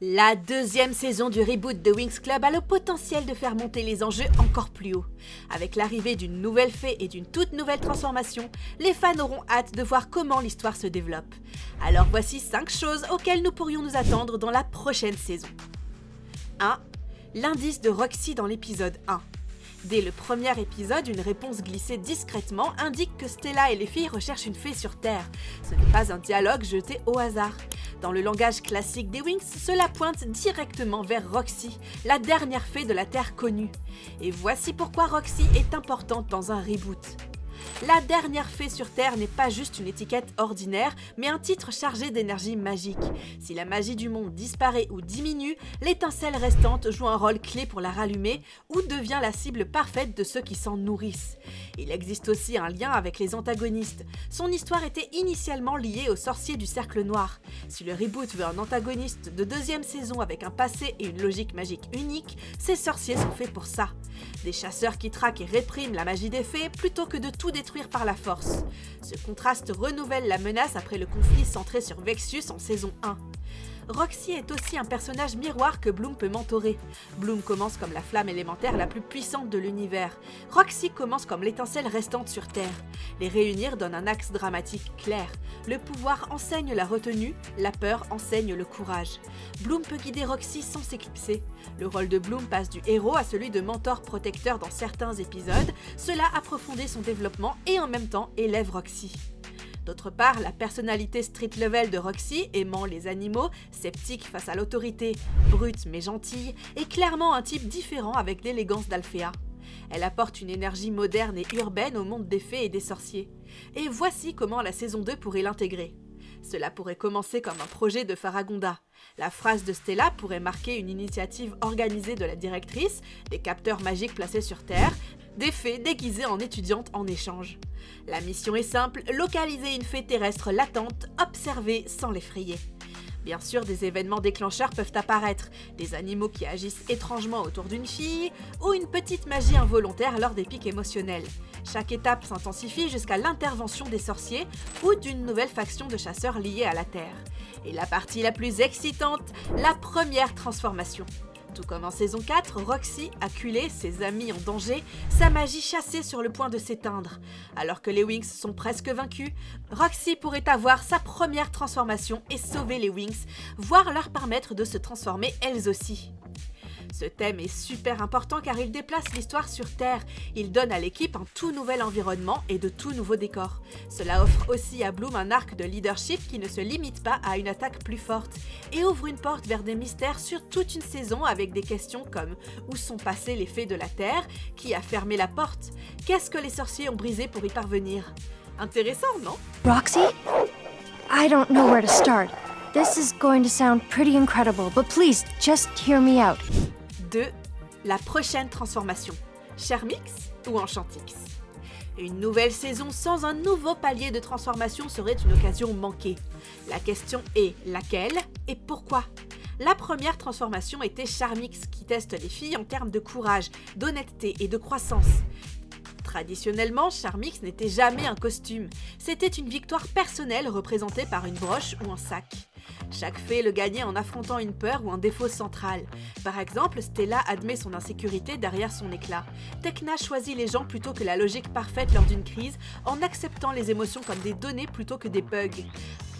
La deuxième saison du reboot de Winx Club a le potentiel de faire monter les enjeux encore plus haut. Avec l'arrivée d'une nouvelle fée et d'une toute nouvelle transformation, les fans auront hâte de voir comment l'histoire se développe. Alors voici 5 choses auxquelles nous pourrions nous attendre dans la prochaine saison. 1. L'indice de Roxy dans l'épisode 1. Dès le premier épisode, une réponse glissée discrètement indique que Stella et les filles recherchent une fée sur Terre. Ce n'est pas un dialogue jeté au hasard. Dans le langage classique des Winx, cela pointe directement vers Roxy, la dernière fée de la Terre connue. Et voici pourquoi Roxy est importante dans un reboot. La dernière fée sur Terre n'est pas juste une étiquette ordinaire, mais un titre chargé d'énergie magique. Si la magie du monde disparaît ou diminue, l'étincelle restante joue un rôle clé pour la rallumer ou devient la cible parfaite de ceux qui s'en nourrissent. Il existe aussi un lien avec les antagonistes. Son histoire était initialement liée aux sorciers du Cercle Noir. Si le reboot veut un antagoniste de deuxième saison avec un passé et une logique magique unique, ces sorciers sont faits pour ça. Des chasseurs qui traquent et répriment la magie des fées plutôt que de tout détruire par la force. Ce contraste renouvelle la menace après le conflit centré sur Vexus en saison 1. Roxy est aussi un personnage miroir que Bloom peut mentorer. Bloom commence comme la flamme élémentaire la plus puissante de l'univers. Roxy commence comme l'étincelle restante sur Terre. Les réunir donne un axe dramatique clair. Le pouvoir enseigne la retenue, la peur enseigne le courage. Bloom peut guider Roxy sans s'éclipser. Le rôle de Bloom passe du héros à celui de mentor protecteur dans certains épisodes. Cela approfondit son développement et en même temps élève Roxy. D'autre part, la personnalité street level de Roxy, aimant les animaux, sceptique face à l'autorité, brute mais gentille, est clairement un type différent avec l'élégance d'Alfea. Elle apporte une énergie moderne et urbaine au monde des fées et des sorciers. Et voici comment la saison 2 pourrait l'intégrer. Cela pourrait commencer comme un projet de Faragonda. La phrase de Stella pourrait marquer une initiative organisée de la directrice, des capteurs magiques placés sur Terre, des fées déguisées en étudiantes en échange. La mission est simple, localiser une fée terrestre latente, observer sans l'effrayer. Bien sûr, des événements déclencheurs peuvent apparaître, des animaux qui agissent étrangement autour d'une fille, ou une petite magie involontaire lors des pics émotionnels. Chaque étape s'intensifie jusqu'à l'intervention des sorciers ou d'une nouvelle faction de chasseurs liés à la Terre. Et la partie la plus excitante, la première transformation. Tout comme en saison 4, Roxy, acculée, ses amis en danger, sa magie chassée sur le point de s'éteindre. Alors que les Winx sont presque vaincus, Roxy pourrait avoir sa première transformation et sauver les Winx, voire leur permettre de se transformer elles aussi. Ce thème est super important car il déplace l'histoire sur Terre. Il donne à l'équipe un tout nouvel environnement et de tout nouveaux décors. Cela offre aussi à Bloom un arc de leadership qui ne se limite pas à une attaque plus forte et ouvre une porte vers des mystères sur toute une saison avec des questions comme où sont passées les fées de la Terre, qui a fermé la porte, qu'est-ce que les sorciers ont brisé pour y parvenir. Intéressant, non? Roxy? I don't know where to start. This is going to sound pretty incredible, but please, just hear me out. 2. La prochaine transformation. Charmix ou Enchantix? Une nouvelle saison sans un nouveau palier de transformation serait une occasion manquée. La question est laquelle et pourquoi? La première transformation était Charmix qui teste les filles en termes de courage, d'honnêteté et de croissance. Traditionnellement, Charmix n'était jamais un costume. C'était une victoire personnelle représentée par une broche ou un sac. Chaque fée le gagnait en affrontant une peur ou un défaut central. Par exemple, Stella admet son insécurité derrière son éclat. Tecna choisit les gens plutôt que la logique parfaite lors d'une crise, en acceptant les émotions comme des données plutôt que des bugs.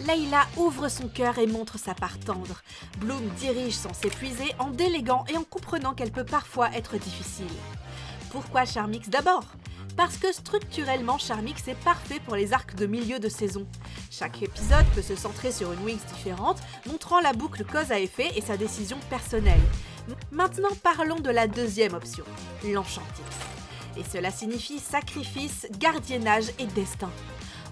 Layla ouvre son cœur et montre sa part tendre. Bloom dirige sans s'épuiser en déléguant et en comprenant qu'elle peut parfois être difficile. Pourquoi Charmix d'abord ? Parce que structurellement, Charmix est parfait pour les arcs de milieu de saison. Chaque épisode peut se centrer sur une Winx différente, montrant la boucle cause à effet et sa décision personnelle. Maintenant, parlons de la deuxième option, l'Enchantix. Et cela signifie sacrifice, gardiennage et destin.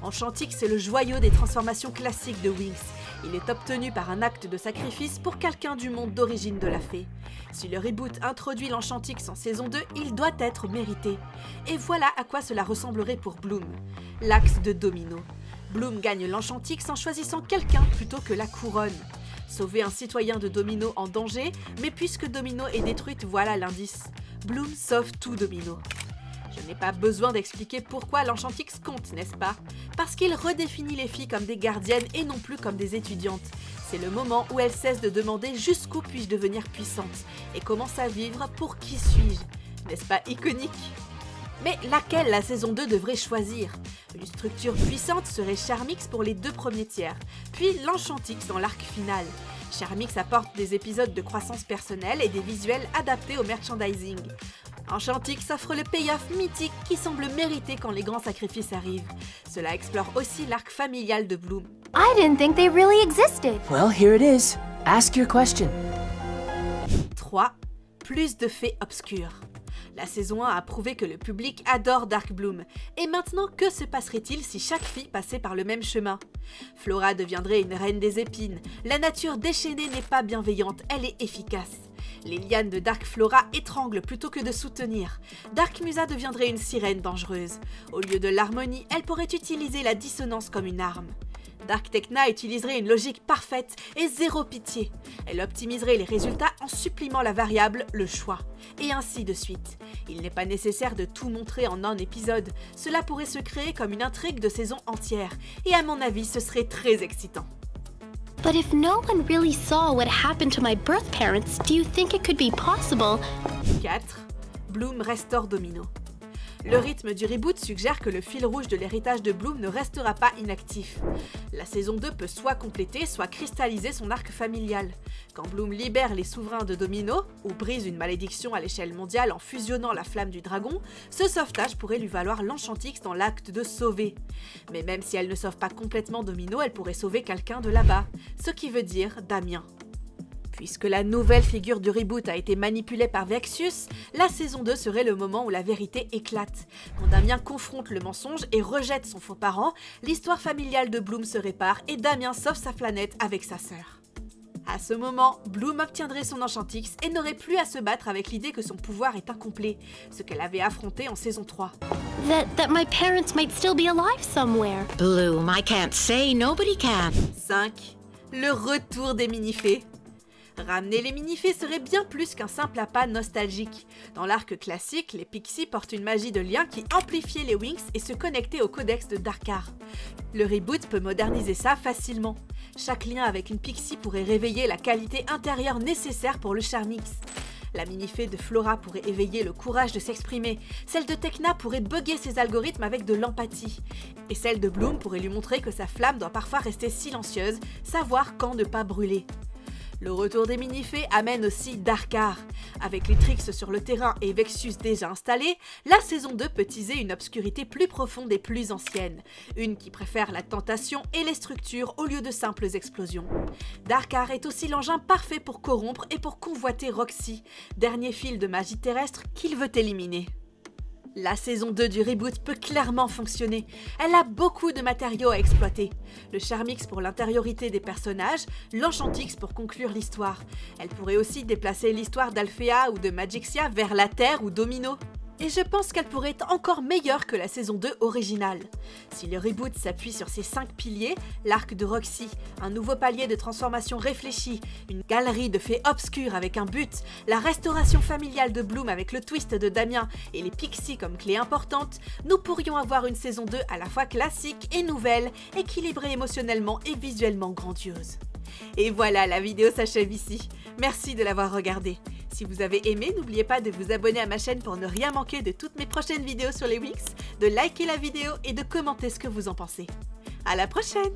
Enchantix est le joyau des transformations classiques de Winx. Il est obtenu par un acte de sacrifice pour quelqu'un du monde d'origine de la fée. Si le reboot introduit l'Enchantix en saison 2, il doit être mérité. Et voilà à quoi cela ressemblerait pour Bloom. L'axe de domino. Bloom gagne l'Enchantix en choisissant quelqu'un plutôt que la couronne. Sauver un citoyen de Domino en danger, mais puisque Domino est détruite, voilà l'indice. Bloom sauve tout Domino. Je n'ai pas besoin d'expliquer pourquoi l'Enchantix compte, n'est-ce pas? Parce qu'il redéfinit les filles comme des gardiennes et non plus comme des étudiantes. C'est le moment où elles cessent de demander jusqu'où puis-je devenir puissante et commencent à vivre pour qui suis-je. N'est-ce pas iconique? Mais laquelle la saison 2 devrait choisir? Une structure puissante serait Charmix pour les 2 premiers tiers, puis l'Enchantix dans l'arc final. Charmix apporte des épisodes de croissance personnelle et des visuels adaptés au merchandising. Enchantix offre le payoff mythique qui semble mériter quand les grands sacrifices arrivent. Cela explore aussi l'arc familial de Bloom. I didn't think they really existed. Well, here it is. Ask your question. 3. Plus de fées obscures. La saison 1 a prouvé que le public adore Dark Bloom. Et maintenant, que se passerait-il si chaque fille passait par le même chemin? Flora deviendrait une reine des épines. La nature déchaînée n'est pas bienveillante, elle est efficace. Les lianes de Dark Flora étranglent plutôt que de soutenir. Dark Musa deviendrait une sirène dangereuse. Au lieu de l'harmonie, elle pourrait utiliser la dissonance comme une arme. Dark Tecna utiliserait une logique parfaite et zéro pitié. Elle optimiserait les résultats en supprimant la variable le choix. Et ainsi de suite. Il n'est pas nécessaire de tout montrer en un épisode. Cela pourrait se créer comme une intrigue de saison entière. Et à mon avis, ce serait très excitant. But if no one really saw what happened to my birth parents, do you think it could be possible? 4. Bloom restaure Domino. Le rythme du reboot suggère que le fil rouge de l'héritage de Bloom ne restera pas inactif. La saison 2 peut soit compléter, soit cristalliser son arc familial. Quand Bloom libère les souverains de Domino, ou brise une malédiction à l'échelle mondiale en fusionnant la flamme du dragon, ce sauvetage pourrait lui valoir l'Enchantix dans l'acte de sauver. Mais même si elle ne sauve pas complètement Domino, elle pourrait sauver quelqu'un de là-bas, ce qui veut dire Damien. Puisque la nouvelle figure du reboot a été manipulée par Vexius, la saison 2 serait le moment où la vérité éclate. Quand Damien confronte le mensonge et rejette son faux parent, l'histoire familiale de Bloom se répare et Damien sauve sa planète avec sa sœur. À ce moment, Bloom obtiendrait son Enchantix et n'aurait plus à se battre avec l'idée que son pouvoir est incomplet, ce qu'elle avait affronté en saison 3. That my parents might still be alive somewhere. Bloom, I can't say, nobody can. 5. Le retour des mini-fées. Ramener les mini-fées serait bien plus qu'un simple appât nostalgique. Dans l'arc classique, les Pixies portent une magie de lien qui amplifiait les Winx et se connectait au codex de Darkar. Le reboot peut moderniser ça facilement. Chaque lien avec une Pixie pourrait réveiller la qualité intérieure nécessaire pour le Charmix. La mini-fée de Flora pourrait éveiller le courage de s'exprimer, celle de Tecna pourrait bugger ses algorithmes avec de l'empathie, et celle de Bloom pourrait lui montrer que sa flamme doit parfois rester silencieuse, savoir quand ne pas brûler. Le retour des mini-fées amène aussi Darkar. Avec les tricks sur le terrain et Vexius déjà installé, la saison 2 peut teaser une obscurité plus profonde et plus ancienne. Une qui préfère la tentation et les structures au lieu de simples explosions. Darkar est aussi l'engin parfait pour corrompre et pour convoiter Roxy, dernier fil de magie terrestre qu'il veut éliminer. La saison 2 du reboot peut clairement fonctionner. Elle a beaucoup de matériaux à exploiter. Le Charmix pour l'intériorité des personnages, l'Enchantix pour conclure l'histoire. Elle pourrait aussi déplacer l'histoire d'Alfea ou de Magixia vers la Terre ou Domino. Et je pense qu'elle pourrait être encore meilleure que la saison 2 originale. Si le reboot s'appuie sur ces 5 piliers, l'arc de Roxy, un nouveau palier de transformation réfléchi, une galerie de faits obscurs avec un but, la restauration familiale de Bloom avec le twist de Damien et les Pixies comme clé importante, nous pourrions avoir une saison 2 à la fois classique et nouvelle, équilibrée émotionnellement et visuellement grandiose. Et voilà, la vidéo s'achève ici. Merci de l'avoir regardée. Si vous avez aimé, n'oubliez pas de vous abonner à ma chaîne pour ne rien manquer de toutes mes prochaines vidéos sur les Winx, de liker la vidéo et de commenter ce que vous en pensez. À la prochaine!